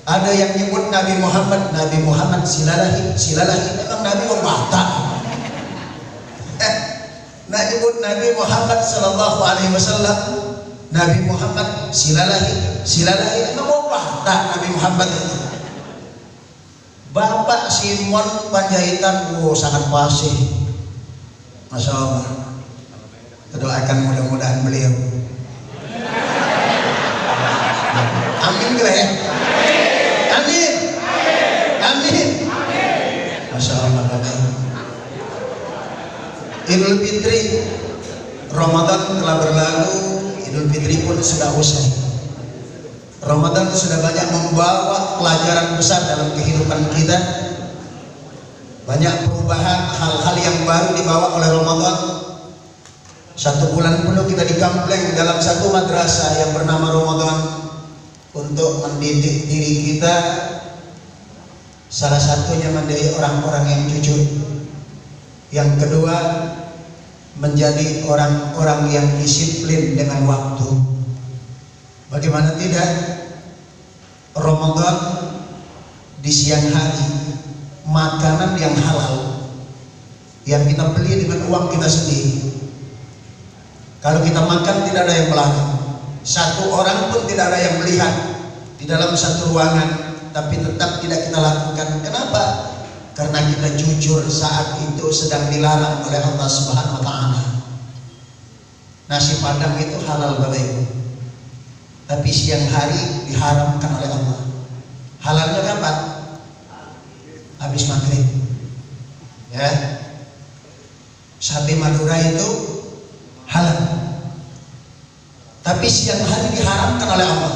Ada yang nyebut Nabi Muhammad silalahi. Memang Nabi orang Batak. Nak nyebut Nabi Muhammad sallallahu alaihi wasallam, Nabi Muhammad silalahi memang orang Batak Nabi Muhammad itu. Bapak Simon Panjaitan, sangat fasih, masya Allah. Doakan mudah-mudahan beliau. Amin ya. Amin. Masya Allah. Idul Fitri, Ramadan telah berlalu, Idul Fitri pun sudah usai. Ramadan sudah banyak membawa pelajaran besar dalam kehidupan kita. Banyak perubahan, hal-hal yang baru dibawa oleh Ramadan. 1 bulan penuh kita digambleng dalam satu madrasah yang bernama Ramadan untuk mendidik diri kita. Salah satunya menjadi orang-orang yang jujur. Yang kedua, menjadi orang-orang yang disiplin dengan waktu. Bagaimana tidak, Ramadan di siang hari, makanan yang halal yang kita beli dengan uang kita sendiri. Kalau kita makan tidak ada yang melarang, 1 orang pun tidak ada yang melihat di dalam satu ruangan, tapi tetap tidak kita lakukan. Kenapa? Karena kita jujur saat itu sedang dilarang oleh Allah Subhanahu wa Ta'ala. Nasi padang itu halal Bapak Ibu, tapi siang hari diharamkan oleh Allah. Halalnya kapan? Habis maghrib. Ya, sate Madura itu halal, tapi siang hari diharamkan oleh Allah.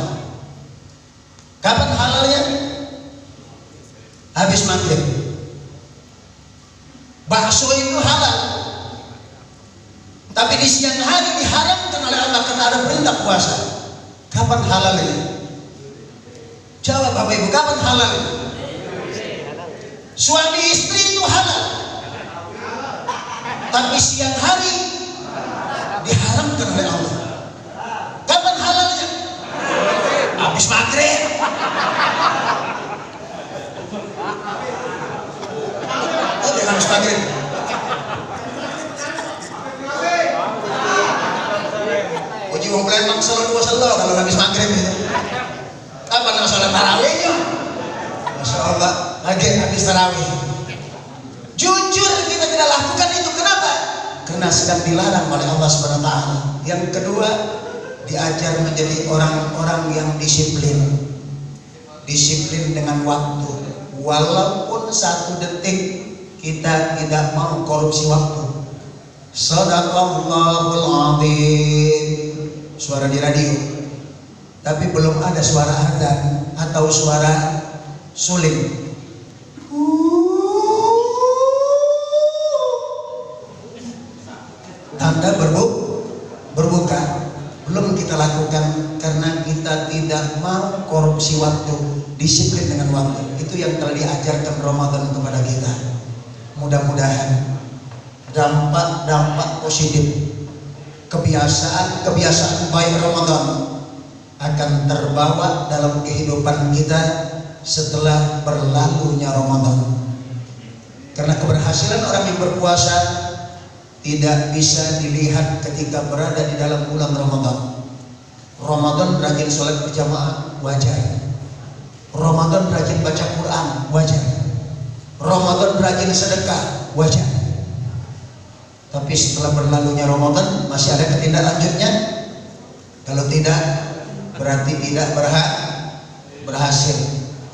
Kapan halalnya? Habis maghrib. Bakso itu halal, tapi di siang hari diharamkan oleh Allah karena ada perintah puasa. Kapan halalnya? Jawab Bapak Ibu, kapan halalnya? Suami istri itu halal, tapi siang hari diharamkan oleh Allah. Kapan halalnya? Habis maghrib. Oh, dia habis maghrib. Uji wong Palembang selalu kalau habis maghrib itu. Kapan salat tarawihnya? Masya Allah, lagi habis tarawih. Jujur kita tidak lakukan itu. Kenapa? Karena sedang dilarang oleh Allah Subhanahu wa Ta'ala. Yang kedua, diajar menjadi orang-orang yang disiplin dengan waktu. Walaupun 1 detik kita tidak mau korupsi waktu. Shadaqallahul azim. Suara di radio, tapi belum ada suara adzan atau suara suling. Tanda berbuka belum kita lakukan karena kita tidak mau korupsi waktu, disiplin dengan waktu. Itu yang telah diajarkan Ramadan kepada kita. Mudah-mudahan dampak positif, kebiasaan baik Ramadan akan terbawa dalam kehidupan kita setelah berlalunya Ramadan. Karena keberhasilan orang yang berpuasa tidak bisa dilihat ketika berada di dalam bulan Ramadan. Ramadan rajin sholat berjamaah, wajar. Ramadan rajin baca Quran, wajar. Ramadan rajin sedekah, wajar. Tapi setelah berlalunya Ramadan masih ada ketindaklanjutnya? Kalau tidak, berarti tidak berhasil.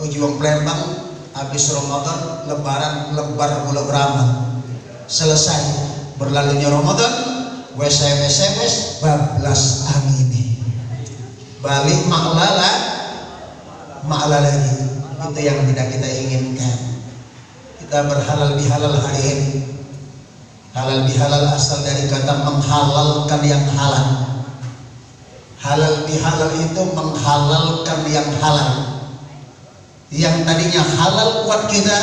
Uji wong Palembang habis Ramadan lebaran lebar gula beramal. Selesai berlalunya Ramadan, wes bablas angin. Balik maklala lagi. Itu yang tidak kita inginkan. Kita berhalal bihalal hari ini. Halal bihalal asal dari kata menghalalkan yang halal. Halal bihalal itu menghalalkan yang halal. Yang tadinya halal buat kita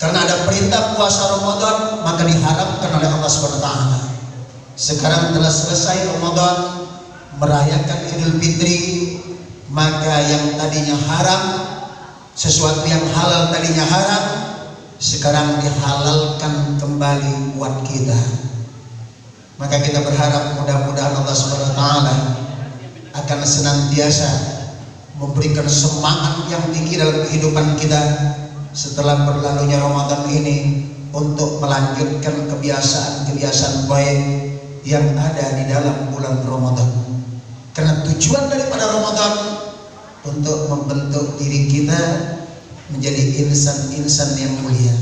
karena ada perintah puasa Ramadan, maka diharamkan oleh Allah SWT. Sekarang telah selesai Ramadan, merayakan Idul Fitri, maka yang tadinya haram, sesuatu yang halal tadinya haram, sekarang dihalalkan kembali buat kita. Maka kita berharap mudah-mudahan Allah Subhanahu wa taala akan senantiasa memberikan semangat yang tinggi dalam kehidupan kita setelah berlalunya Ramadan ini untuk melanjutkan kebiasaan-kebiasaan baik yang ada di dalam bulan Ramadan. Karena tujuan daripada Ramadan untuk membentuk diri kita menjadi insan-insan yang mulia.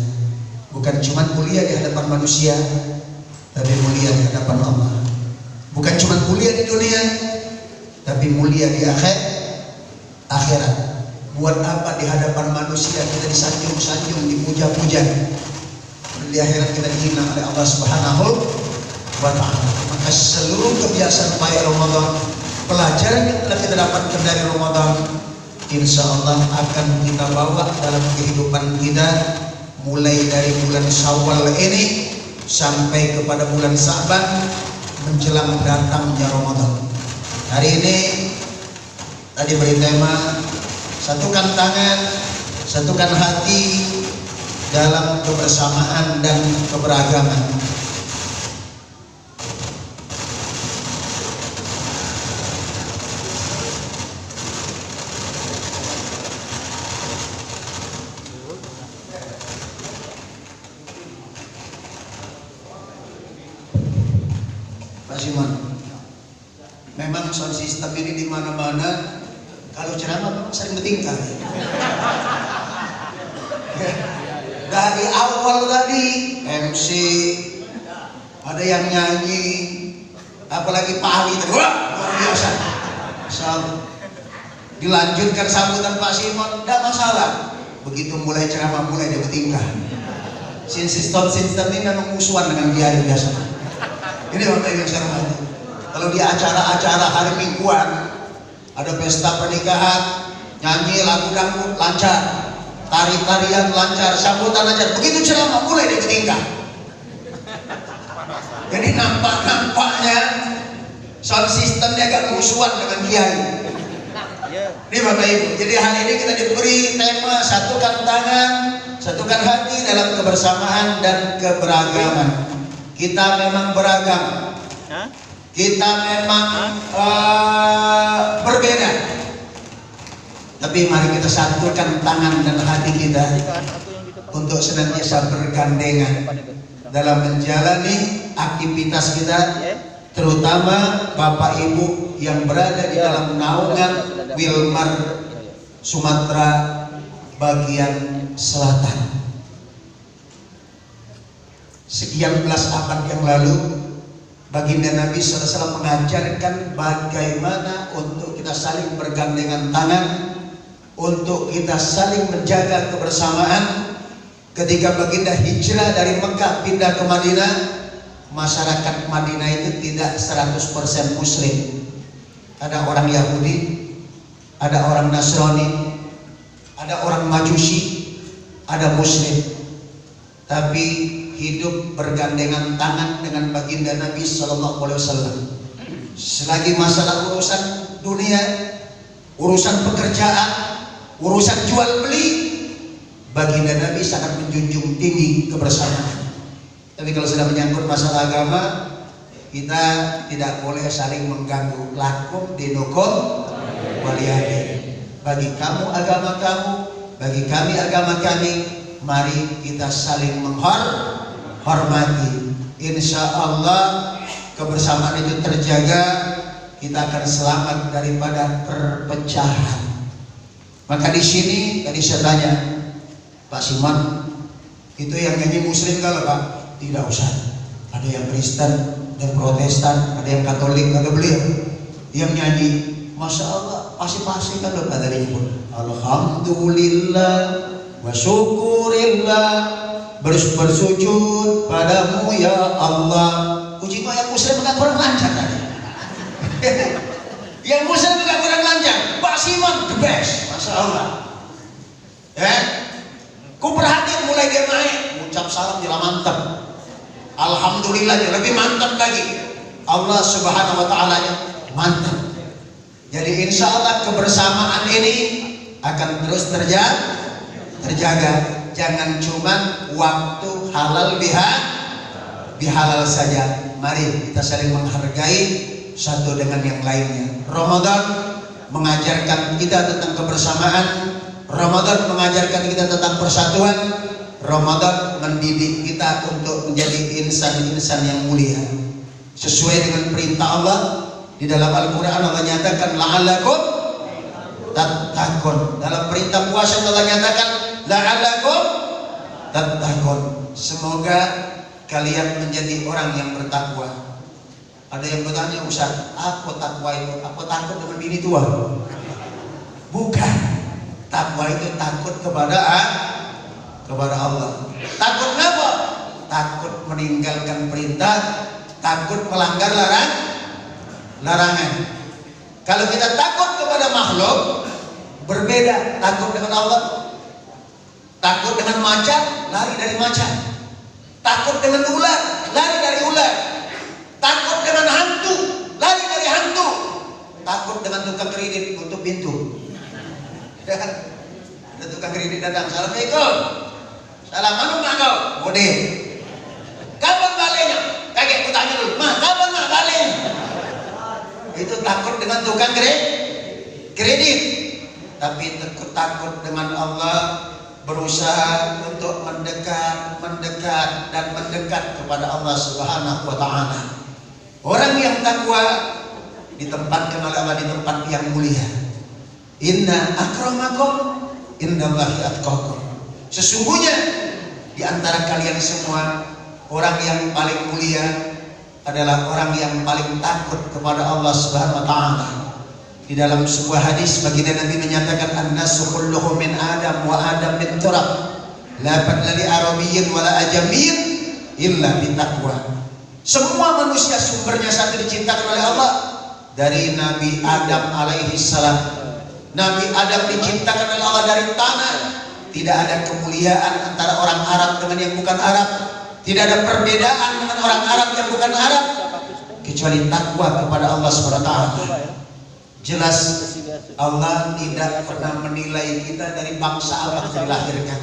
Bukan cuma mulia di hadapan manusia, tapi mulia di hadapan Allah. Bukan cuma mulia di dunia, tapi mulia di akhirat. Buat apa di hadapan manusia kita disanjung-sanjung, dipuja-puja, di akhirat kita dihina oleh Allah Subhanahu wa ta'ala. Maka seluruh kebiasaan baik Ramadan, pelajaran yang telah kita dapatkan dari Ramadan, insya Allah akan kita bawa dalam kehidupan kita, mulai dari bulan Syawal ini sampai kepada bulan Sa'ban menjelang datangnya Ramadan. Hari ini tadi beri tema satukan tangan, satukan hati dalam kebersamaan dan keberagaman. Pak Simon, memang sound system ini di mana-mana. Kalau ceramah memang sering bertingkah. Dari awal tadi MC, ada yang nyanyi, apalagi Pak Ali tadi, wah luar biasa. Dilanjutkan sambutan Pak Simon, tidak masalah. Begitu mulai ceramah mulai dia bertingkah. Sistem ini memang musuhan dengan kiai biasa. Ini Bapak Ibu yang saya hormati. Kalau di acara-acara hari mingguan, ada pesta pernikahan, nyanyi lagu dangdut lancar, tari-tarian lancar, sambutan lancar. Begitu ceramah mulai dia bertingkah. Jadi nampaknya sound systemnya agak musuhan dengan kiai. Ini Bapak Ibu. Jadi hari ini kita diberi tema satukan tangan, satukan hati dalam kebersamaan dan keberagaman. Kita memang beragam. Kita memang berbeda, tapi mari kita satukan tangan dan hati kita untuk senantiasa bergandengan dalam menjalani aktivitas kita, terutama Bapak Ibu yang berada di dalam naungan Wilmar Sumatera bagian selatan. Sekian belas abad yang lalu, baginda Nabi SAW mengajarkan bagaimana untuk kita saling bergandengan tangan, untuk kita saling menjaga kebersamaan. Ketika baginda hijrah dari Mekah pindah ke Madinah, masyarakat Madinah itu tidak 100% Muslim. Ada orang Yahudi, ada orang Nasrani, ada orang Majusi, ada Muslim. Tapi hidup bergandengan tangan dengan baginda Nabi SAW. Selagi masalah urusan dunia, urusan pekerjaan, urusan jual beli, baginda Nabi sangat menjunjung tinggi kebersamaan. Tapi kalau sudah menyangkut masalah agama, kita tidak boleh saling mengganggu. Lakum dinukum waliyadin. Bagi kamu agama kamu, bagi kami agama kami, mari kita saling menghormati. Insya Allah kebersamaan itu terjaga, kita akan selamat daripada perpecahan. Maka di sini tadi saya tanya, Pak Simon, itu yang nyanyi Muslim kalau Pak? Tidak usah. Ada yang Kristen dan Protestan, ada yang Katolik, ada beliau yang nyanyi. Masya Allah, pasti-pasti kan Bapak tadi pun. Alhamdulillah wa syukurillah, bersujud padamu ya Allah. Uji kok yang Muslim agak kurang lancar tadi. Yang Muslim agak kurang lancar. Pak Simon the best, Masya Allah. Ku perhatian mulai dia naik, ucap salam dia mantap. Alhamdulillah dia lebih mantap lagi. Allah Subhanahu wa ta'ala nya mantap. Jadi insya Allah kebersamaan ini akan terus terjaga. Jangan cuma waktu halal bihalal saja. Mari kita saling menghargai satu dengan yang lainnya. Ramadan mengajarkan kita tentang kebersamaan. Ramadan mengajarkan kita tentang persatuan. Ramadan mendidik kita untuk menjadi insan-insan yang mulia sesuai dengan perintah Allah. Di dalam Al-Quran Allah nyatakan la'allakum tattaqun. Dalam perintah puasa Allah nyatakan la'allakum tattaqun. Semoga kalian menjadi orang yang bertakwa. Ada yang bertanya, Ustaz, apa takwa itu? Apa takut dengan bini tua? Bukan. Takwa itu takut kepada Allah. Takut apa? Takut meninggalkan perintah, takut melanggar larangan. Kalau kita takut kepada makhluk, berbeda. Takut dengan Allah. Takut dengan macan, lari dari macan. Takut dengan ular, lari dari ular. Takut dengan hantu, lari dari hantu. Takut dengan tukang kredit, tutup pintu. Ada tukang kredit datang, Assalamualaikum. Salam, mana mak kau? Bode. Kapan baliknya? Kakek ku tanya dulu, Ma, kapan mak balik? Itu takut dengan tukang kredit. Tapi takut dengan Allah, berusaha untuk mendekat kepada Allah Subhanahu wa taala. Orang yang takwa ditempatkan oleh Allah di tempat yang mulia. Inna akramakum indallahi atqakum. Sesungguhnya di antara kalian semua, orang yang paling mulia adalah orang yang paling takut kepada Allah Subhanahu wa taala. Di dalam sebuah hadis baginda Nabi menyatakan an-nasu kulluhum min Adam wa Adam min turab. La fadla li arabiyyin wa la ajamiyyin illa bitaqwa. Semua manusia sumbernya satu, diciptakan oleh Allah dari Nabi Adam alaihi salam. Nabi Adam diciptakan oleh Allah dari tanah. Tidak ada kemuliaan antara orang Arab dengan yang bukan Arab. Tidak ada perbedaan dengan orang Arab yang bukan Arab kecuali takwa kepada Allah Subhanahu wa taala. Jelas Allah tidak pernah menilai kita dari bangsa apa kita dilahirkan,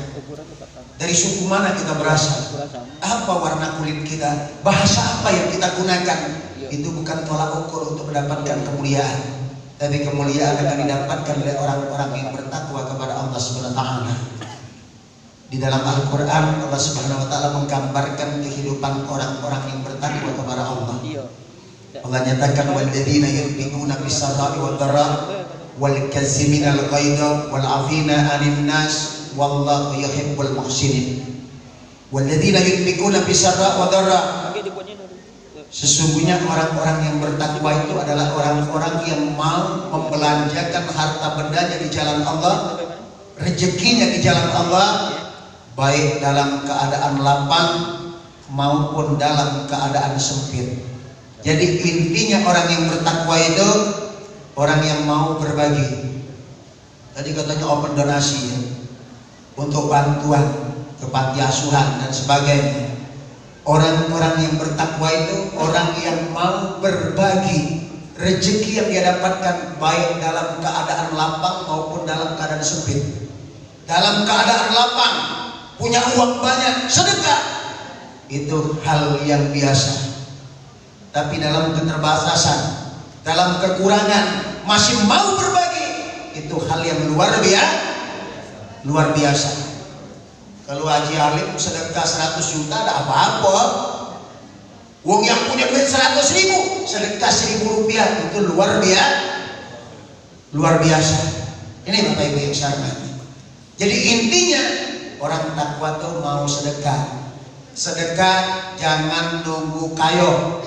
dari suku mana kita berasal, apa warna kulit kita, bahasa apa yang kita gunakan. Itu bukan tolak ukur untuk mendapatkan kemuliaan. Tapi kemuliaan akan didapatkan oleh orang-orang yang bertakwa kepada Allah Subhanahu wa taala. Di dalam Al-Quran Allah Subhanahu wa taala menggambarkan kehidupan orang-orang yang bertakwa kepada Allah. Allah nyatakan walladzina yunfiquna bis-sarra'i wad-dharra wal kaziminal ghaidha wal 'afina 'anil nas wallahu yuhibbul muhsinin. Walladzina yunfiquna bis-sarra'i wad-dharra. Sesungguhnya orang-orang yang bertakwa itu adalah orang-orang yang mau membelanjakan harta bendanya di jalan Allah, rezekinya di jalan Allah, baik dalam keadaan lapang maupun dalam keadaan sempit. Jadi intinya orang yang bertakwa itu orang yang mau berbagi. Tadi katanya open donasi ya, untuk bantuan ke panti asuhan dan sebagainya. Orang-orang yang bertakwa itu orang yang mau berbagi rezeki yang dia dapatkan baik dalam keadaan lapang maupun dalam keadaan sempit. Dalam keadaan lapang punya uang banyak, sedekah, itu hal yang biasa. Tapi dalam keterbatasan, dalam kekurangan, masih mau berbagi, itu hal yang luar biasa. Kalau Haji Alim sedekah 100 juta ada apa-apa. Wong yang punya duit 100.000 sedekah 1.000 rupiah, itu luar biasa. Ini Bapak Ibu yang saya hormati. Jadi intinya orang takwa tuh mau sedekah. Sedekah jangan nunggu kayo.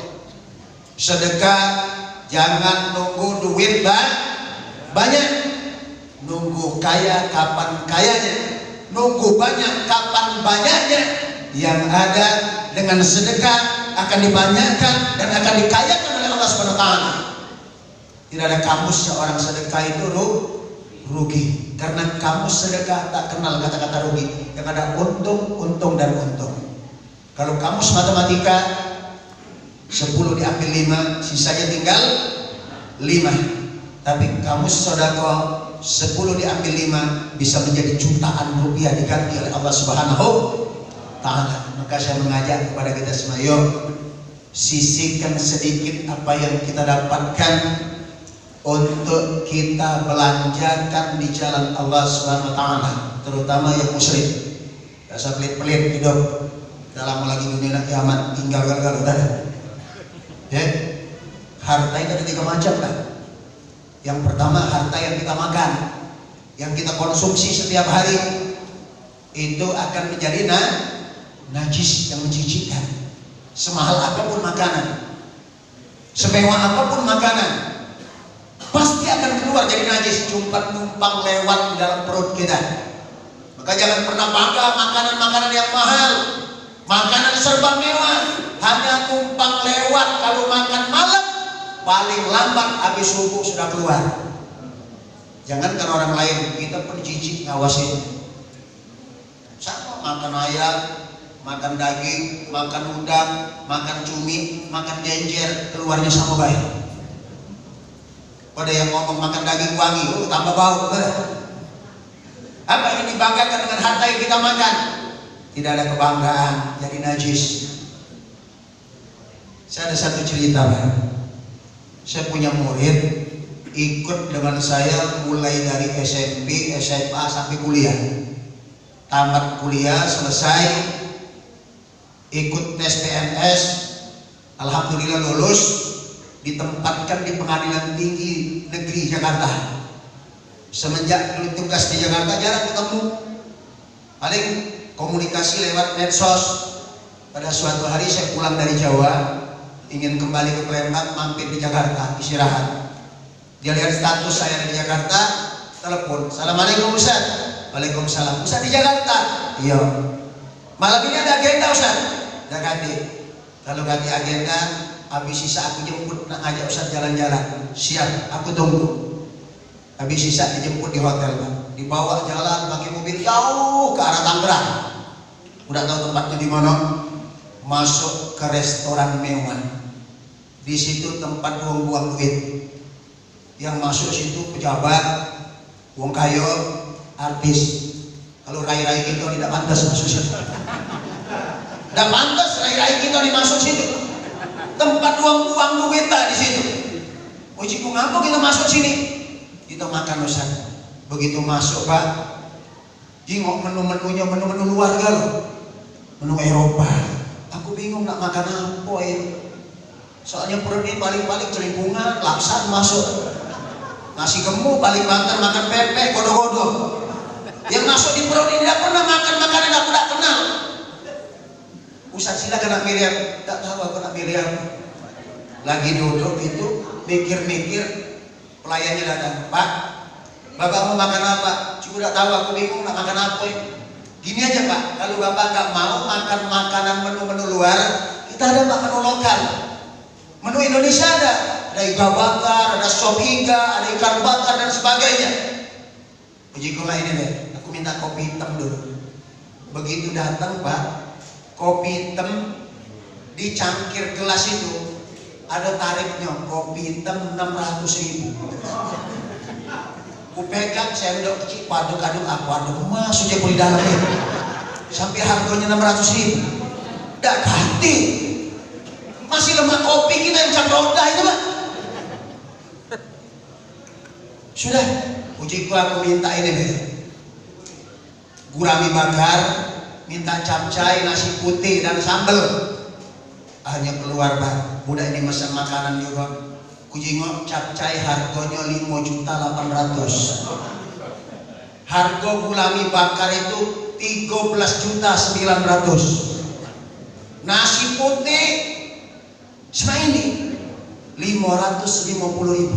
Sedekah jangan nunggu duit banyak. Nunggu kaya kapan kayanya, nunggu banyak kapan banyaknya. Yang ada dengan sedekah akan dibanyakkan dan akan dikayakan oleh Allah Subhanahu wa taala. Tidak ada kamus seorang sedekah itu rugi, karena kamus sedekah tak kenal kata-kata rugi. Yang ada untung dan untung. Kalau kamus matematika 10 diambil 5, sisanya tinggal 5. Tapi kamu sedekah 10 diambil 5 bisa menjadi jutaan rupiah diganti oleh Allah Subhanahu Ta'ala. Maka saya mengajak kepada kita semua, yuk sisihkan sedikit apa yang kita dapatkan untuk kita belanjakan di jalan Allah Subhanahu Wa Ta'ala, terutama yang muslim. Gak usah pelit-pelit hidup dalam lagi dunia kiamat, tinggal gagal udah. Ya, harta itu ada 3 macam kan. Yang pertama harta yang kita makan, yang kita konsumsi setiap hari, itu akan menjadi najis yang menjijikkan. Semahal apapun makanan, semewah apapun makanan, pasti akan keluar jadi najis, numpang lewat di dalam perut kita. Maka jangan pernah bangga makanan-makanan yang mahal, makanan serba mewah, hanya numpang lewat. Kalau makan malam, paling lambat habis subuh sudah keluar. Jangan kan orang lain, kita pun jijik ngawasin. Sama makan ayam, makan daging, makan udang, makan cumi, makan genjer, keluarnya sama baik. Pada yang ngomong makan daging wangi, tambah bau. Apa yang dibanggakan dengan harta yang kita makan? Tidak ada kebanggaan, jadi najis. Saya ada satu cerita, Pak. Saya punya murid ikut dengan saya mulai dari SMP, SMA sampai kuliah. Tamat kuliah selesai, ikut tes PNS, alhamdulillah lulus, ditempatkan di Pengadilan Tinggi Negeri Jakarta. Semenjak dulu tugas di Jakarta jarang ketemu, paling komunikasi lewat medsos. Pada suatu hari saya pulang dari Jawa, ingin kembali ke Palembang, mampir di Jakarta istirahat. Dia lihat status saya di Jakarta, telepon, "Assalamualaikum Ustaz." "Waalaikumsalam." "Ustaz di Jakarta?" "Iya." "Malam ini ada agenda Ustaz?" "Udah ganti." Kalau ganti agenda, habis sisa aku jemput, nak ajak Ustaz jalan-jalan. "Siap, aku tunggu." Habis sisa dijemput di hotel, Pak. Dibawa jalan pakai mobil jauh ke arah Tangerang. Udah tahu tempatnya di mana? Masuk ke restoran mewah. Di situ tempat buang-buang duit. Yang masuk situ pejabat, wong kayo, artis. Kalau rai-rai kita tidak pantas masuk situ. Tidak pantas rai-rai kita dimasuk situ. Tempat buang-buang duit di situ. Ujiku ngapa kita masuk sini? Kita makan Ustaz. Begitu masuk, Pak, jingok menu-menunya menu-menu luar loh. Menu Eropa. Aku bingung nak makan apa ya. Soalnya perut ini paling-paling celimpungan, laksan masuk. Nasi gemuk paling banter makan pempek, godo-godo. Yang masuk di perut ini tidak pernah makan makanan aku tidak kenal. Ustaz silakan nak milih. Tak tahu aku nak milih. Lagi duduk itu mikir-mikir. Pelayannya datang, "Pak, Bapak mau makan apa?" "Cuma tidak tahu, aku bingung nak makan apa ya." "Gini aja Pak, kalau Bapak nggak mau makan makanan menu-menu luar, kita ada menu lokal. Menu Indonesia ada iga bakar, ada sop iga, ada ikan bakar dan sebagainya." Pujilah ini deh, aku minta kopi hitam dulu. Begitu datang, Pak, kopi hitam di cangkir gelas itu ada tarifnya, kopi hitam 600.000. Aku pegang, saya udah kecil, aduk-aduk aku, masuk dia di dalam itu. Sampai harganya 600.000. Tidak ganti. Masih lemak kopi kita yang cap roda itu, Pak. Sudah, pujiku aku minta ini deh. Gurami bakar, minta capcay, nasi putih dan sambal. Hanya keluar, Pak, budak ini pesan makanan juga. Kujingok capcay harganya 5.800.000. Harga gulami bakar itu 13.900.000. Nasi putih sama ini 550.000.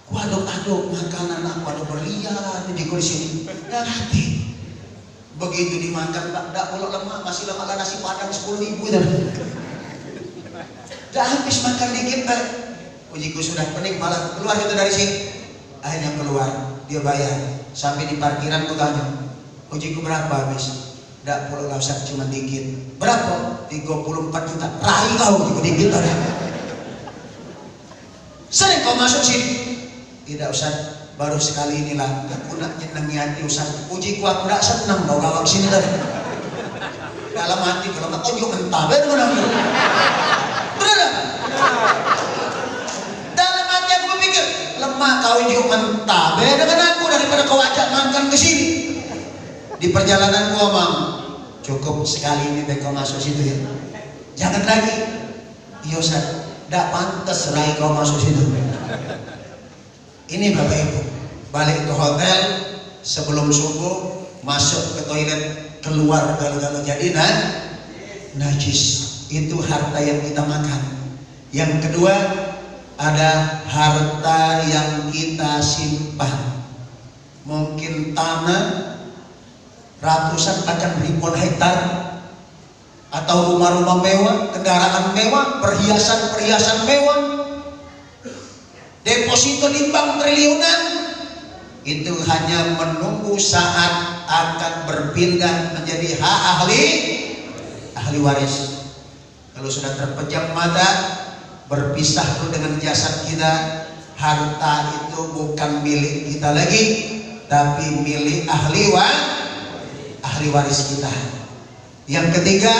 Ku aduk-aduk makanan aku, ada berlian di sini. Dan hati. Begitu dimakan, Pak, tak boleh lemak, masih lemak lah nasi padang 10.000 itu. Dah habis makan dikit, Pak. Pujiku sudah pening, malah keluar itu dari sini. Akhirnya keluar, dia bayar. Sampai di parkiran ku tanya, pujiku berapa habis? Tak boleh lah Ustaz, cuma dikit. Berapa? 34 juta. Rai kau pujiku dikit ada. Sering kau masuk sini. Tidak Ustaz, baru sekali inilah aku nak nyenangi hati Ustaz. Puji ku aku tak senang kau lawak sini tadi. Dalam hati kalau tak tunjuk mentah benar aku. Benar. Dalam hati aku berpikir, lemah kau tunjuk mentah dengan aku daripada kau ajak makan ke sini. Di perjalanan gua Mam, cukup sekali ini kau masuk situ ya. Jangan lagi. Iya Ustaz, tidak pantas rai kau masuk situ. Ini Bapak Ibu, balik ke hotel sebelum subuh, masuk ke toilet, keluar kalau jadi najis. Itu harta yang kita makan. Yang kedua, ada harta yang kita simpan. Mungkin tanah ratusan bahkan ribuan hektar, atau rumah-rumah mewah, kendaraan mewah, perhiasan-perhiasan mewah, deposito di bank triliunan. Itu hanya menunggu saat akan berpindah menjadi hak ahli waris. Kalau sudah terpejam mata, berpisah itu dengan jasad kita, harta itu bukan milik kita lagi, tapi milik ahli waris kita. Yang ketiga,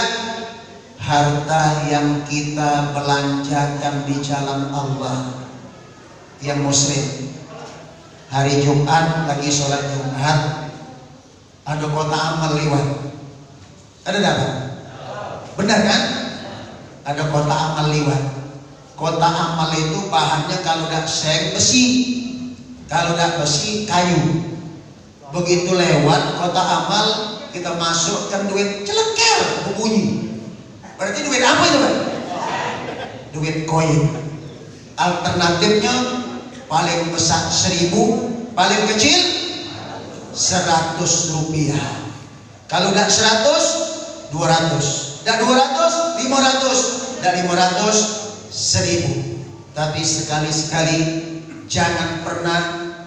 harta yang kita belanjakan di jalan Allah. Yang muslim, hari Jumat lagi sholat Jumat, ada kota amal lewat. Ada apa? Benar kan? Ada kota amal lewat. Kota amal itu bahannya kalau tidak seng besi, kalau tidak besi kayu. Begitu lewat kota amal, kita masukkan duit celeker berbunyi. Berarti duit apa itu Pak? Duit koin. Alternatifnya paling besar 1000, paling kecil 100 rupiah. Kalau tidak 100, 200. Tidak 200, 500. Tidak 500, 1000. Tapi sekali-sekali jangan pernah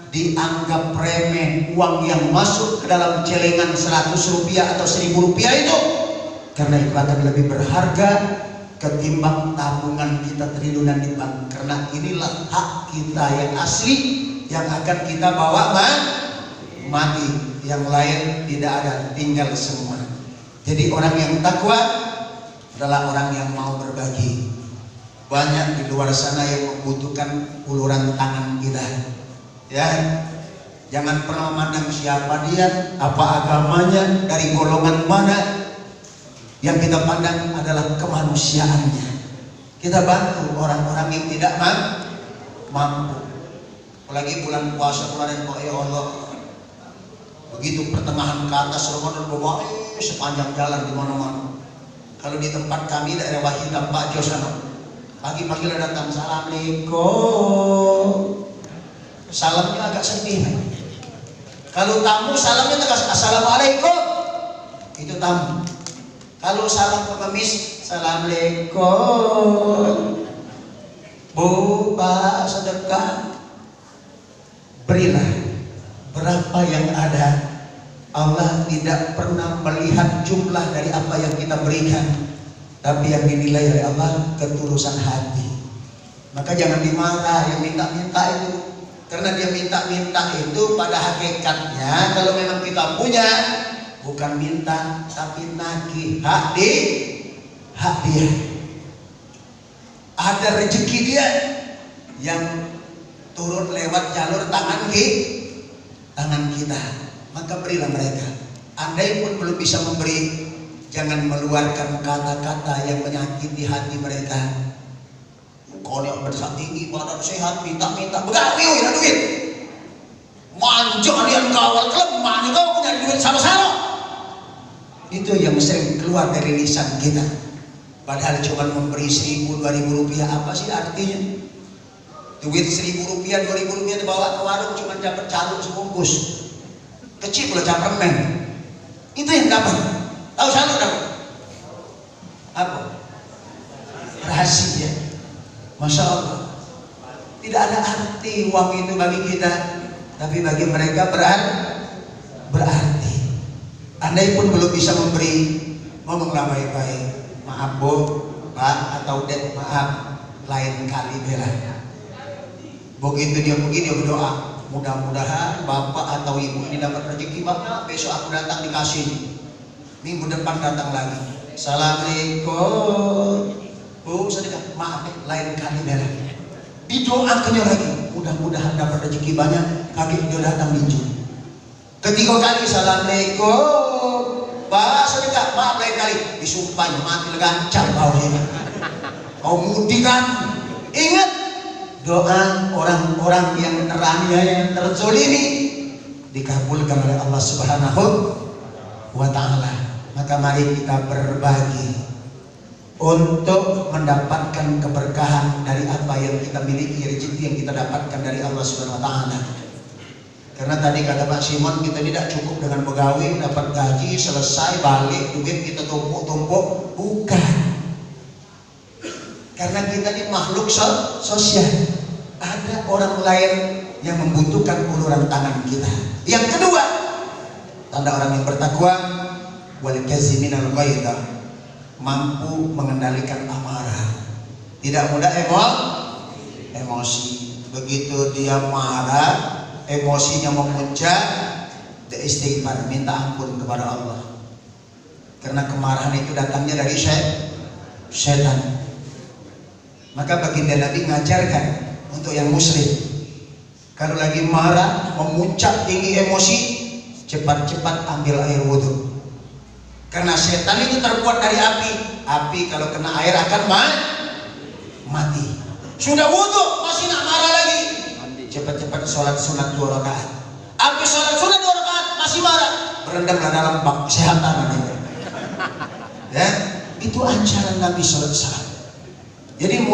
dianggap remeh uang yang masuk ke dalam celengan 100 rupiah atau 1000 rupiah itu, karena itu akan lebih berharga ketimbang tabungan kita triliunan di bank. Karena inilah hak kita yang asli yang akan kita bawa mati. Yang lain tidak ada, tinggal semua. Jadi orang yang takwa adalah orang yang mau berbagi. Banyak di luar sana yang membutuhkan uluran tangan kita. Ya, jangan pernah memandang siapa dia, apa agamanya, dari golongan mana. Yang kita pandang adalah kemanusiaannya. Kita bantu orang-orang yang tidak mampu. Apalagi bulan puasa kemarin, kok ya Allah, begitu pertengahan ke atas Ramadan bawa sepanjang jalan di mana-mana. Kalau di tempat kami daerah Wahitam Pak Jos sana, pagi-pagi datang, Assalamualaikum. Salamnya agak sedih. Kalau tamu salamnya tegas, Assalamualaikum. Itu tamu. Kalau salam pengemis, Assalamualaikum. Bu, Pak, sedekah. Berilah berapa yang ada. Allah tidak pernah melihat jumlah dari apa yang kita berikan, tapi yang dinilai oleh Allah ketulusan hati. Maka jangan dimarah yang minta-minta itu, karena dia minta-minta itu pada hakikatnya kalau memang kita punya, bukan minta tapi nagih hak dia. Ada rezeki dia yang turun lewat jalur tangan kita, maka berilah mereka. Andai pun belum bisa memberi, jangan meluarkan kata-kata yang menyakiti hati mereka. Kau yang besar tinggi, badan sehat, minta-minta, begawi ya duit. Manja kalian kawal kelemah, kau punya duit sama-sama. Itu yang sering keluar dari lisan kita. Padahal cuma memberi 1000, 2000 rupiah, apa sih artinya? Duit 1000 rupiah, 2000 rupiah dibawa ke warung cuma dapat caluk sebungkus. Kecil pula capermen. Itu yang dapat. Tahu caluk dapat? Apa? Rahasia. Masya Allah. Tidak ada arti uang itu bagi kita, tapi bagi mereka berarti. Andai pun belum bisa memberi, ngomonglah baik-baik. Maaf Bu, Pak, atau Dek, maaf, lain kali bela. Begitu dia pergi, dia berdoa, mudah-mudahan bapak atau ibu ini dapat rezeki banyak, besok aku datang dikasih, minggu depan datang lagi. Assalamualaikum bu, sedekah, maaf lain kali bela. Didoakannya lagi, mudah-mudahan dapat rezeki banyak, kaki dia datang ninju. Ketiga kali, assalamualaikum pak, sedekah, maaf lain kali, disumpah mati legancang baunya. Kau mudi kan? Ingat doa orang-orang yang teraniaya, yang terzolimi dikabulkan oleh Allah Subhanahu wa Ta'ala. Maka mari kita berbagi untuk mendapatkan keberkahan dari apa yang kita miliki, rezeki yang kita dapatkan dari Allah Subhanahu wa Ta'ala. Karena tadi kata Pak Simon, kita tidak cukup dengan pegawai dapat gaji selesai balik duit kita tumpuk-tumpuk, bukan. Karena kita ini makhluk sosial, ada orang lain yang membutuhkan uluran tangan kita. Yang kedua, tanda orang yang bertakwa, wal kaziminal ghaidha, mampu mengendalikan amarah, tidak mudah emosi. Begitu dia marah, emosinya memuncak, dia istighfar, minta ampun kepada Allah. Karena kemarahan itu datangnya dari setan. Maka baginda Nabi ngajarkan untuk yang muslim, kalau lagi marah, memuncak tinggi emosi, cepat-cepat ambil air wudhu. Karena setan itu terbuat dari api. Api kalau kena air akan mati. Sudah wudhu masih nak marah lagi, cepat-cepat sholat sunat 2 rakaat. Habis sholat sunat 2 rakaat masih marah, berendamlah dalam bak kesehatan. Ya, itu ajaran Nabi Sallallahu Alaihi Wasallam. Jadi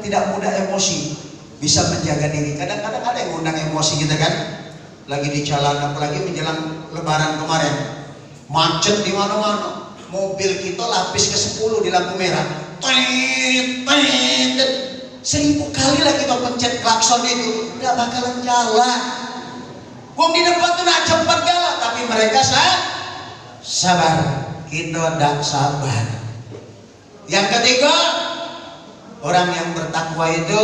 tidak mudah emosi, bisa menjaga diri. Kadang-kadang ada yang undang emosi kita kan, lagi di jalan, apalagi menjelang Lebaran kemarin, macet di mana-mana, mobil kita lapis ke-10 di lampu merah, 1000 kali lagi kita pencet klakson itu, tidak bakalan jalan. Wong di depan tuh nak cepat galak, tapi mereka sabar, kita tidak sabar. Yang ketiga, orang yang bertakwa itu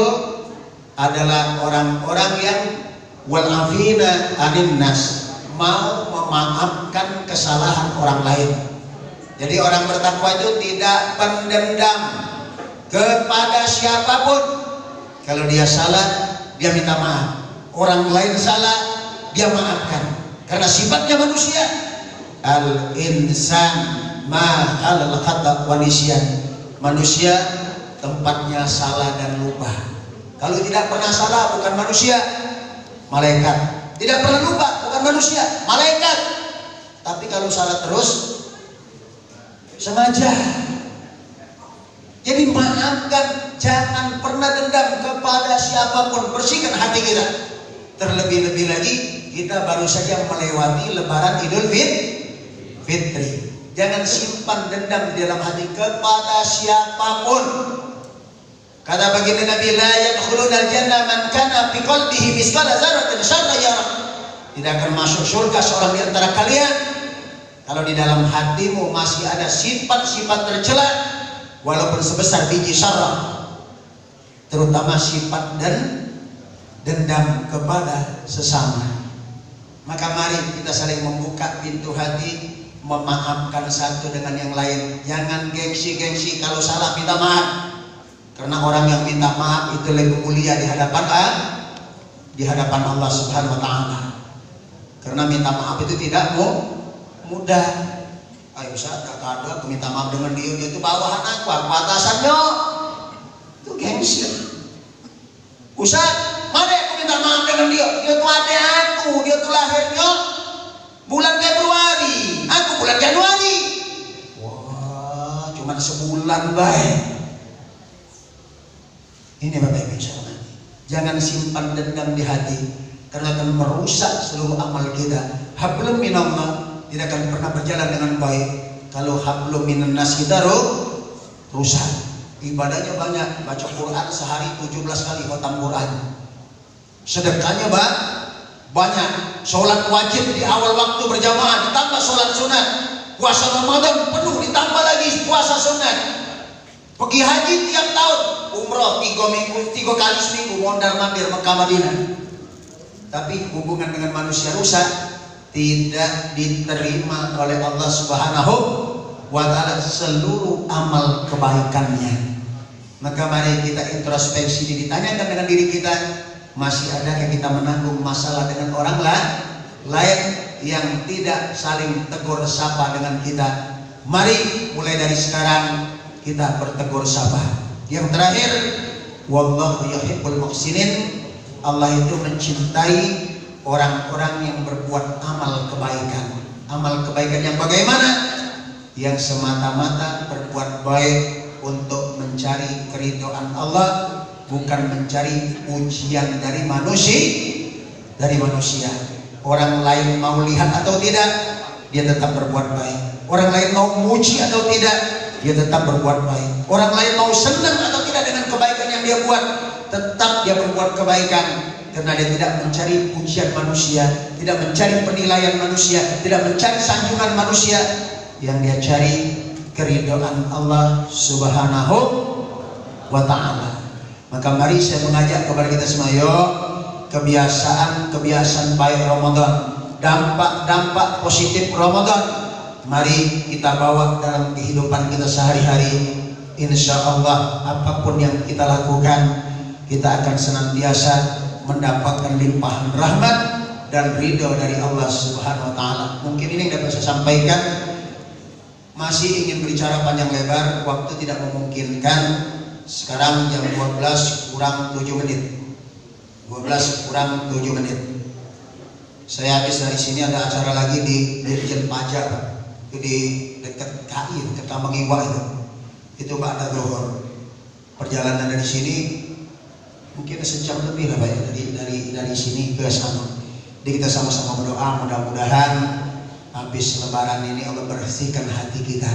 adalah orang-orang yang wal'afina anin nas, mau memaafkan kesalahan orang lain. Jadi orang bertakwa itu tidak pendendam kepada siapapun. Kalau dia salah, dia minta maaf. Orang lain salah, dia maafkan. Karena sifatnya manusia, al-insan ma halal khata wa nisyan. Manusia tempatnya salah dan lupa. Kalau tidak pernah salah bukan manusia, malaikat. Tidak pernah lupa bukan manusia, malaikat. Tapi kalau salah terus, sengaja. Jadi maafkan, jangan pernah dendam kepada siapapun. Bersihkan hati kita. Terlebih-lebih lagi, kita baru saja melewati Lebaran Idul Fitri. Jangan simpan dendam di dalam hati kepada siapapun. Kata baginda Nabi, la yadkhulunal jannah man kana fi qalbihi mithqala dzarratin syarran yara. Tidak akan masuk surga seorang di antara kalian kalau di dalam hatimu masih ada sifat-sifat tercela walaupun sebesar biji syarra, terutama sifat dan dendam kepada sesama. Maka mari kita saling membuka pintu hati, memaafkan satu dengan yang lain. Jangan gengsi-gengsi, kalau salah minta maaf. Karena orang yang minta maaf itu lebih mulia di hadapan Allah Subhanahu wa Ta'ala. Karena minta maaf itu tidak mudah. Ayo Ustaz, kakak aku minta maaf dengan dia itu bawahan aku atasannya. Itu gengsi. Ustaz, mana aku minta maaf dengan dia tuh adik aku, dia tuh lahirnya bulan Februari, aku bulan Januari. Wah, cuma sebulan baik. Ini Bapak Ibu sekalian, jangan simpan dendam di hati, karena akan merusak seluruh amal kita. Hablum minallah tidak akan pernah berjalan dengan baik kalau hablum minan nas kita rusak. Ibadahnya banyak, baca Quran sehari 17 kali khatam Quran. Sedekahnya banyak, sholat wajib di awal waktu berjamaah ditambah sholat sunat, puasa Ramadan penuh ditambah lagi puasa sunat. Pergi haji tiap tahun, umroh 3 kali seminggu, mondar-mandir Mekah Madinah. Tapi hubungan dengan manusia rusak, tidak diterima oleh Allah Subhanahu wa ta'ala seluruh amal kebaikannya. Maka mari kita introspeksi, ditanyakan dengan diri kita, masih adakah kita menanggung masalah dengan orang lain yang tidak saling tegur sapa dengan kita? Mari mulai dari sekarang kita bertegur sapa. Yang terakhir, wallahu yuhibbul muhsinin. Allah itu mencintai orang-orang yang berbuat amal kebaikan. Amal kebaikan yang bagaimana? Yang semata-mata berbuat baik untuk mencari keridhaan Allah, bukan mencari pujian dari manusia. Orang lain mau lihat atau tidak, dia tetap berbuat baik. Orang lain mau muji atau tidak, dia tetap berbuat baik. Orang lain mau senang atau tidak dengan kebaikan yang dia buat, tetap dia berbuat kebaikan. Karena dia tidak mencari pujian manusia, tidak mencari penilaian manusia, tidak mencari sanjungan manusia. Yang dia cari keridhaan Allah Subhanahu wa ta'ala. Maka mari saya mengajak kepada kita semua, yuk, kebiasaan baik Ramadan, dampak positif Ramadan, mari kita bawa dalam kehidupan kita sehari-hari. Insya Allah apapun yang kita lakukan, kita akan senantiasa mendapatkan limpahan rahmat dan ridho dari Allah Subhanahu wa ta'ala. Mungkin ini yang dapat saya sampaikan. Masih ingin berbicara panjang lebar, waktu tidak memungkinkan. Sekarang jam 12 kurang 7 menit. 12 kurang 7 menit. Saya habis dari sini ada acara lagi di Dirjen Pajak, di dekat KI, dekat Kambang Iwa itu. Itu Pak ada Zuhur. Perjalanan dari sini mungkin sejam lebih lah Pak ya, dari sini ke sana. Jadi kita sama-sama berdoa, mudah-mudahan habis lebaran ini Allah bersihkan hati kita.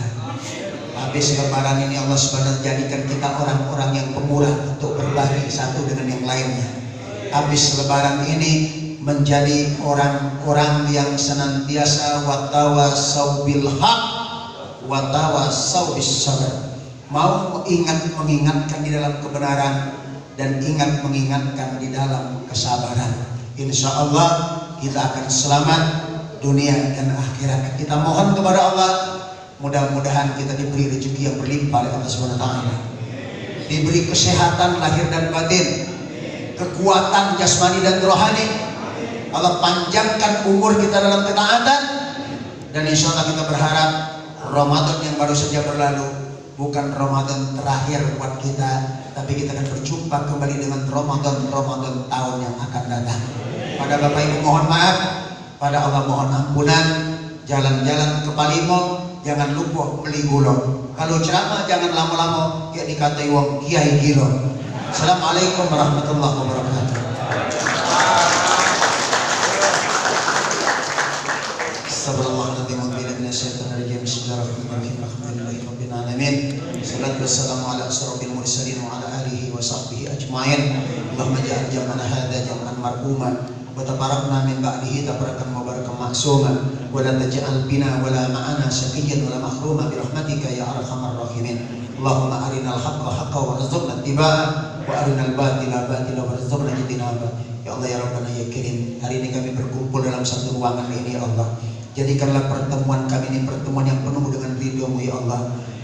Habis lebaran ini Allah subhanahu jadikan kita orang-orang yang pemurah untuk berbagi satu dengan yang lainnya. Habis lebaran ini menjadi orang-orang yang senantiasa watawasau bil haq watawasau bis sabr. Mau mengingatkan di dalam kebenaran dan ingat mengingatkan di dalam kesabaran. Insya Allah kita akan selamat dunia dan akhirat. Kita mohon kepada Allah, mudah-mudahan kita diberi rezeki yang berlimpah oleh Allah Subhanahu wa ta'ala. Diberi kesehatan lahir dan batin, kekuatan jasmani dan rohani. Allah panjangkan umur kita dalam ketaatan, dan insya Allah kita berharap Ramadan yang baru saja berlalu bukan Ramadan terakhir buat kita, tapi kita akan berjumpa kembali dengan Ramadan tahun yang akan datang. Pada Bapak Ibu mohon maaf, pada Allah mohon ampunan. Jalan-jalan ke Palembang jangan lupa beli gulung. Kalau ceramah jangan lama-lama, ya dikatai wong kiai gilo. Assalamualaikum warahmatullahi wabarakatuh. Salatu wassalamu ala asrofil mursalin wa ala alihi wa sahbihi ajma'in. Allahumma ja'al jam'ana hadha jam'an marhuman wa tabarakna min ba'dihi tabarakan mubarakan ma'suman wa la taj'al bina wa la ma'ana syaqiyyan wa la mahruma bi rahmatika ya arhamar rahimin. Allahumma arinal haqqa haqqan warzuqna ittiba'ah wa arinal batila batila warzuqna ijtinabah. Ya Allah ya Rabbana ya Karim, hari ini kami berkumpul dalam satu ruangan ini ya Allah. Jadikanlah pertemuan kami ini pertemuan yang penuh dengan ridho-Mu ya Allah.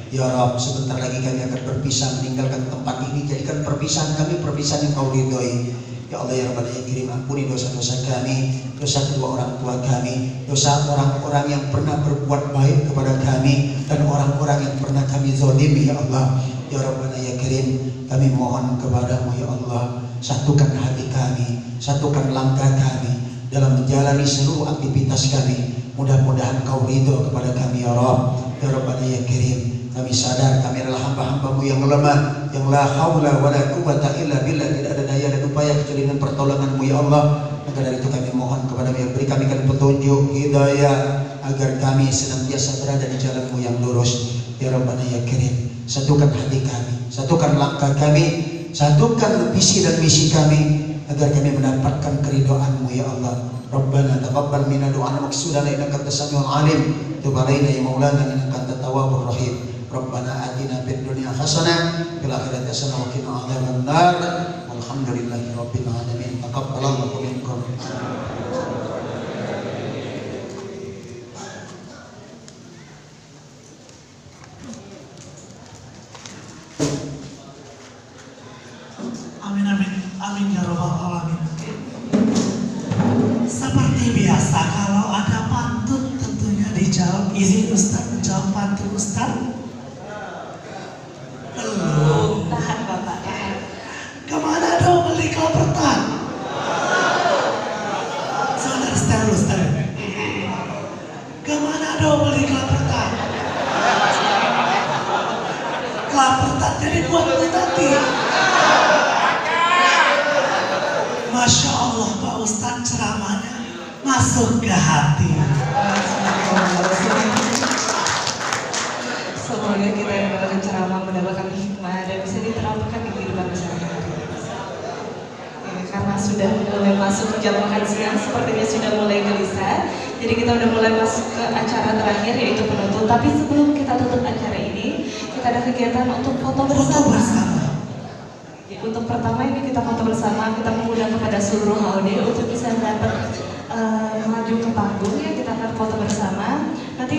Ya Rabb, sebentar lagi kami akan berpisah meninggalkan tempat ini. Jadikan perpisahan kami perpisahan yang Kau ridhoi. Ya Allah ya Rabbana ya Karim, ampuni dosa-dosa kami, dosa kedua orang tua kami, dosa orang-orang yang pernah berbuat baik kepada kami, dan orang-orang yang pernah kami zalimi ya Allah. Ya Rabbana ya Karim, kami mohon kepada-Mu ya Allah, satukan hati kami, satukan langkah kami dalam menjalani seluruh aktivitas kami. Mudah-mudahan Kau ridho kepada kami ya Rabb. Ya Rabbana ya Karim, kami sadar kami adalah hamba-hamba-Mu yang lemah, yang la haula wa la quwwata illa billah, tidak ada daya dan upaya kecuali dengan pertolongan-Mu ya Allah. Maka dari itu kami mohon kepada-Mu yang beri kami petunjuk, hidayah, agar kami senantiasa berada di jalan-Mu yang lurus. Ya Rabbana ya Karim, satukan hati kami, satukan langkah kami, satukan visi dan misi kami, agar kami mendapatkan keridhaan-Mu ya Allah. Rabbana taqabbal minna du'ana maksudana innaka antas samiul alim, tub alaina ya maulana innaka antat tawwabur rahim. Rabbana atina fid dunya hasanah hasanah fil akhirati hasanah wa qina adzabannar. Walhamdulillahirabbil alamin. Taqabbalallahu minkum. Amin amin amin ya rabbal alamin. Seperti biasa kalau ada pantun tentunya dijawab. Izin Ustaz menjawab pantun Ustaz. Belum. Tahan Bapak, tahan. Kemana dong beli kelapertan? Saudara setel dulu, setel. Kemana dong beli kelapertan? Kelapertan jadi buat beli tadi. Masya Allah Pak Ustadz ceramahnya masuk ke hati. Semoga kita yang mendapatkan ceramah mendapatkan hikmah dan bisa diterapkan di kehidupan sehari-hari. Ya, karena sudah mulai masuk jam makan siang, sepertinya sudah mulai gelisah. Jadi kita udah mulai masuk ke acara terakhir yaitu penutup. Tapi sebelum kita tutup acara ini, kita ada kegiatan untuk foto bersama. Untuk pertama ini kita foto bersama, kita mengundang kepada seluruh HOD untuk bisa dapat maju ke panggung ya, kita akan foto bersama. Nanti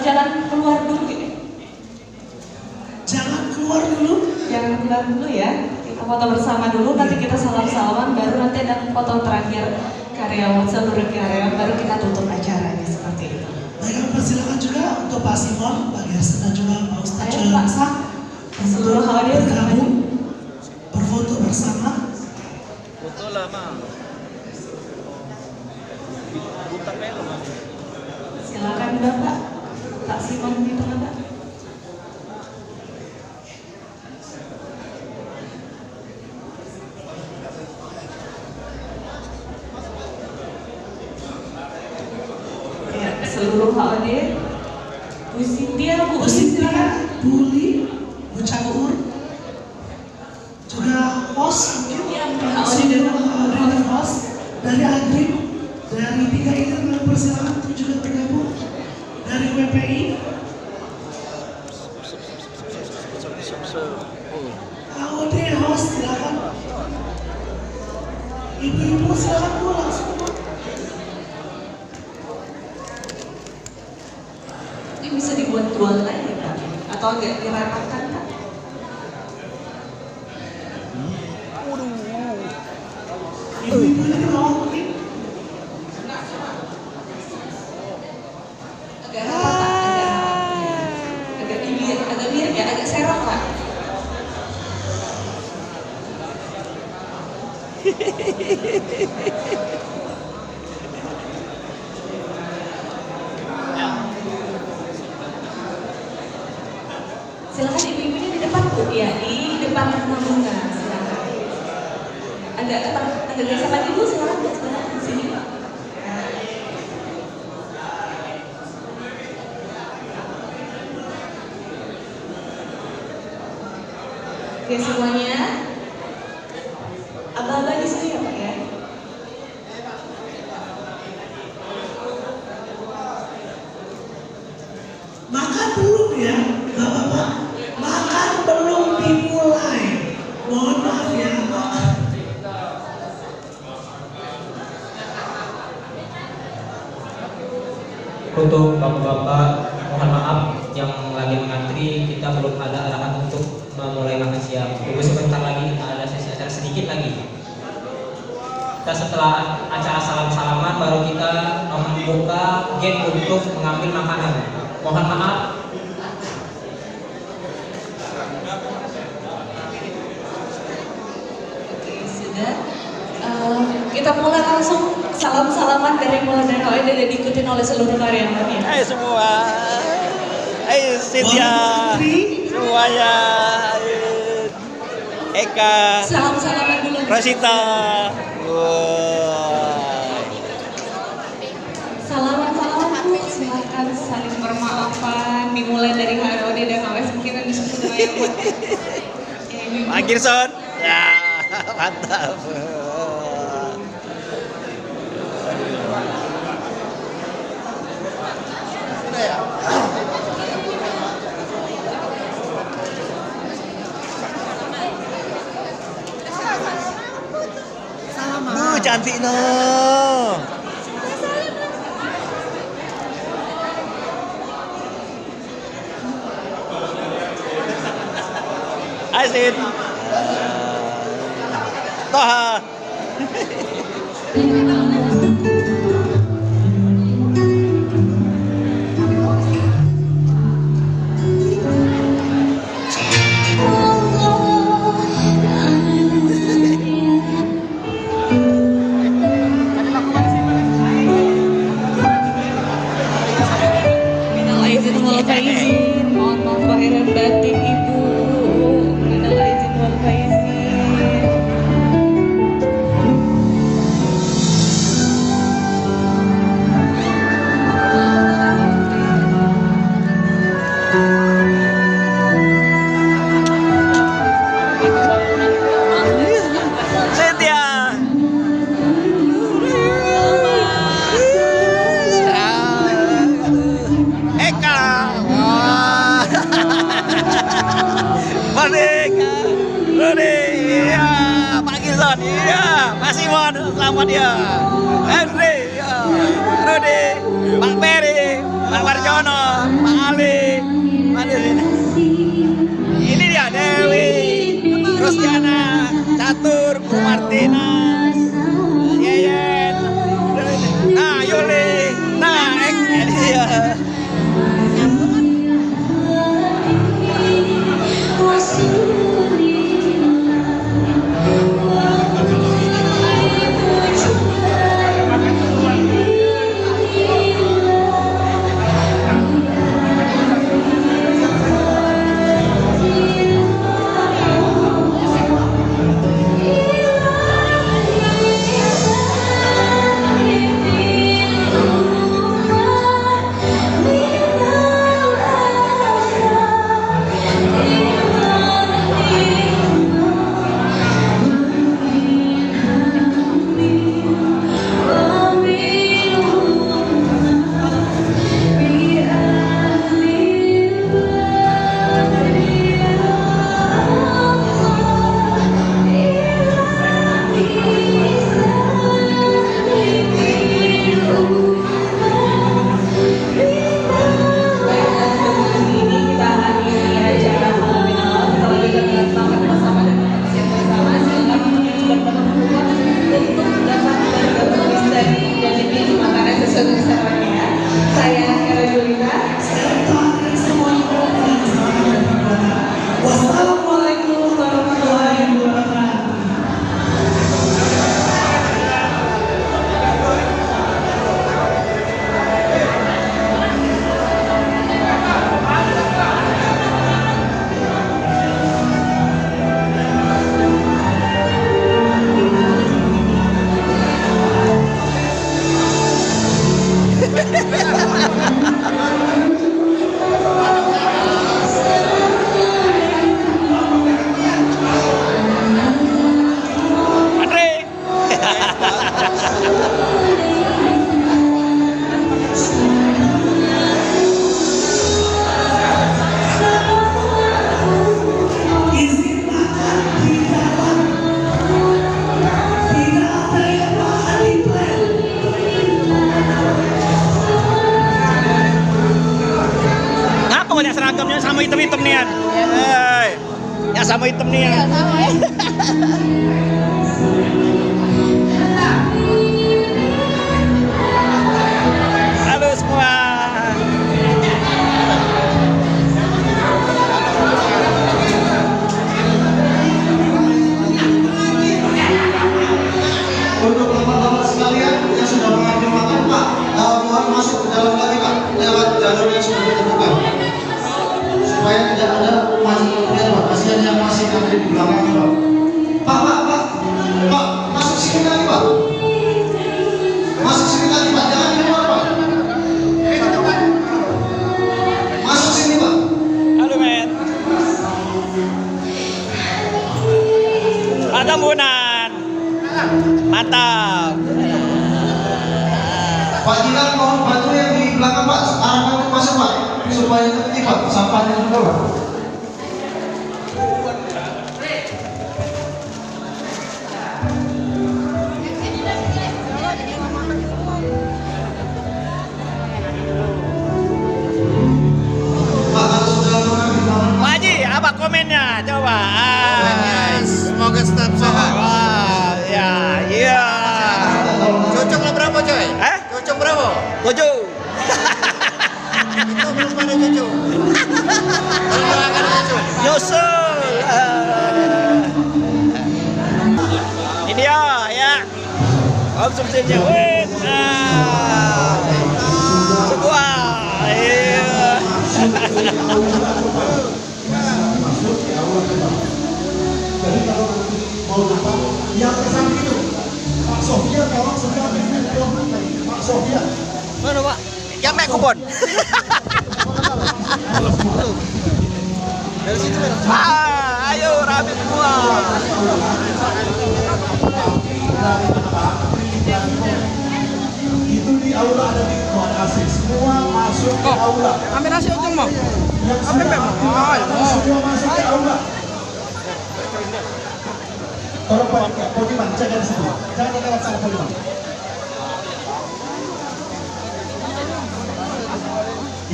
jangan keluar dulu ya. Jangan keluar dulu. Jangan keluar dulu ya. Kita foto bersama dulu, nanti kita salam-salaman, baru nanti ada foto terakhir karyawan, seluruh karyawan, baru kita tutup acaranya seperti itu. Baik, persilakan juga untuk Pak Simon, Pak Gersen dan juga Pak Ustadz Joyosa seluruh HOD bergabung berfoto bersama. Foto lama. Silakan Bapak, Pak Simon di tengah Pak. Ya, seluruh HOD, Bu Sintia, Bu Sintia, Bu Li, Bu Cakur, juga host mungkin dari host dari Agrip, dari 3 ini persilakan untuk juga bergabung dari WPI. AOD host silakan. Ibu-ibu silakan Bu langsung. Ini bisa dibuat dua lagi Pak, atau agak dirapatkan Pak? Ibu-ibu di bawah mungkin. Agak rapat Pak, agak mirip ya, agak serok Pak. Silakan ibu-ibunya di depan Bu, ya di depan bunga silakan. Agak geser lagi Bu, silakan Bu sebentar di sini. Oke semuanya, abah-abah di sini ya Pak ya. Makan belum ya, Bapak-bapak? Makan belum dimulai. Mohon maaf ya, Pak. Untuk bapak-bapak, mohon maaf yang lagi mengantri, kita belum ada arahan untuk memulai makan siang. Tunggu sebentar lagi, kita ada sesi acara sedikit lagi. Kita setelah acara salam-salaman baru kita membuka gate untuk mengambil makanan. Mohon maaf. Oke sudah. Kita mulai langsung salam-salaman dari mulai dari HOD dan diikutin oleh seluruh karyawan ya. Hai semua. Hai Cynthia. Semuanya. Eka. Salam-salaman dulu. Rasita. Salaman-salaman Bu, silakan saling bermaafan. Dimulai dari HOD dan HOS mungkin yang disebut dengan yang buat. Pak Girson. Ya, mantap. cantik no. Hai Sin. Toha. Minal aizin wal faizin, mohon maaf lahir dan batin Ibu. Minal aizin wal faizin. Cynthia. Eka. Merdeka. Rode. Iya. Pak Gilson. Iya. Pak Simon. Selamat ya. Henry. Iya. Rode. Pak Peri. Pak Warjono. Pak Ali. Mana ini? Ini dia Dewi. Rustiana. Catur. Bu Martina. Yeyen. Nah, Yuli. Nah, ini dia. Wassalamualaikum warahmatullahi wabarakatuh. Andre. Izin makan di dalam. Tidak ada yang makan di plan. Ngapa banyak seragamnya sama hitam-hitam nian? Hei. Ya sama hitam nian. Halo semua. Untuk bapak-bapak sekalian yang sudah mengambil makan Pak, mohon masuk ke dalam lagi Pak, lewat jalur yang sudah ditentukan. Supaya tidak ada macet kemudian Pak, kasihan yang masih antri di belakang Pak. Pak, masuk sini lagi Pak. Masuk sini lagi Pak, jangan keluar Pak. Masuk sini Pak. Halo men. Ragambunan. Mantap. Pak Jilan mohon bantu yang di belakang Pak, arahkan ke masuk Pak, supaya tertib Pak, sampahnya juga Pak. Tujuh. Itu belum pada cucu. Belum doakan cucu. Nyusul. Ini dia ya. Konsumsinya. Sebuah. Iya. Yang kesan itu Pak Sofia tolong sebentar Pak Sofia Mana Pak? Yang mek kupon. dari situ kan Ayo rame semua. itu di aula ada di ruang AC semua masuk ke aula Ambil nasi ujung mau. yang sudah semua masuk ke aula tolong Pak Podiman jaga di situ jangan lewat sana Podiman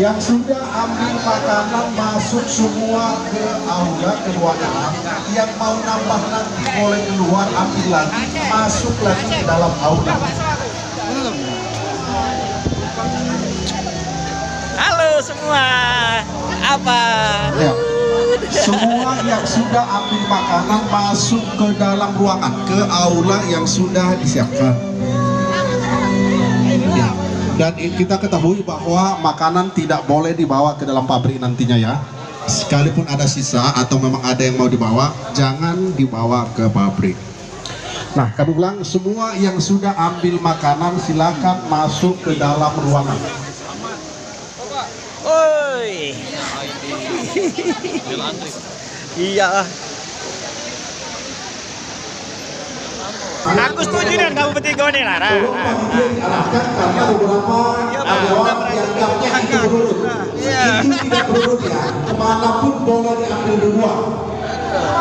yang sudah ambil makanan masuk semua ke aula ke ruangan yang mau nambah nanti boleh keluar ambil lagi masuk lagi ke dalam aula Halo semua. Apa? ya. Semua yang sudah ambil makanan masuk ke dalam ruangan ke aula yang sudah disiapkan ya. Dan kita ketahui bahwa makanan tidak boleh dibawa ke dalam pabrik nantinya ya. Sekalipun ada sisa atau memang ada yang mau dibawa, jangan dibawa ke pabrik. Nah, kami bilang semua yang sudah ambil makanan silakan masuk ke dalam ruangan. Oi. Iya. Aku setuju dengan kamu bertiga nih, Lara. Tolong panitia diarahkan karena beberapa karyawan yang gamnya itu berurut. Itu tidak berurut ya. Kemanapun boleh diambil duluan.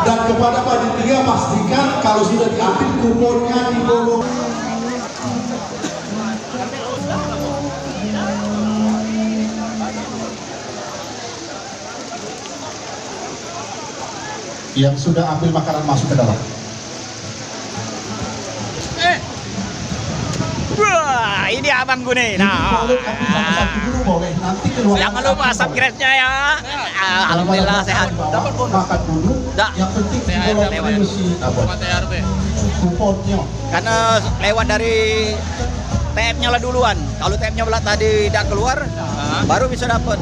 Dan kepada panitia pastikan kalau sudah diambil kuponnya dibawa. Yang sudah ambil makanan masuk ke dalam. Wah, ini abangku nih. Nah, Boleh ambil satu-satu dulu boleh. Nanti keluar. jangan lupa subscribe-nya ya. Alhamdulillah sehat. Dapat makan dulu. Dak. Yang penting kalau beli mesti dapat kuponnya. Karena lewat dari TM-nya lah duluan. Kalau TM-nya belah tadi tidak keluar, baru bisa dapat.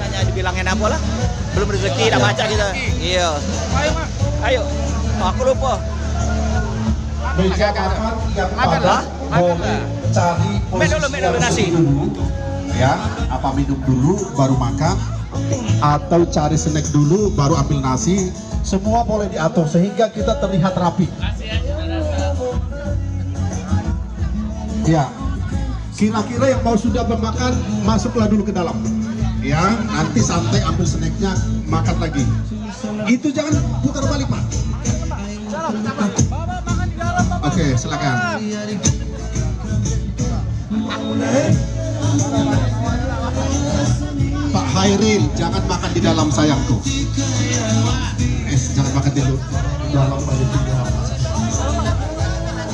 Hanya dibilangin apa lah? Belum rezeki, tidak baca kita. Iya. Ayo. Aku lupa. Meja makan yang padat boleh cari posisi yang nasi. dulu ya, apa minum dulu baru makan atau cari snack dulu baru ambil nasi, semua boleh diatur sehingga kita terlihat rapi ya. Kira-kira yang mau sudah bermakan masuklah dulu ke dalam ya, nanti santai ambil snacknya makan lagi, itu jangan putar balik Pak. Oke, silakan. Pak Hairil, jangan makan di dalam sayangku. Jangan makan di dalam panitia.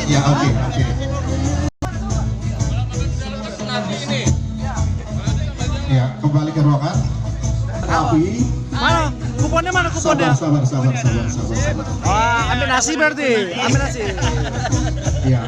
Ya, oke. Ya, kembali ke ruangan. Rapi. Mana? Kuponnya mana kuponnya? Sabar. Wah, ambil nasi berarti. Ambil nasi. Ya.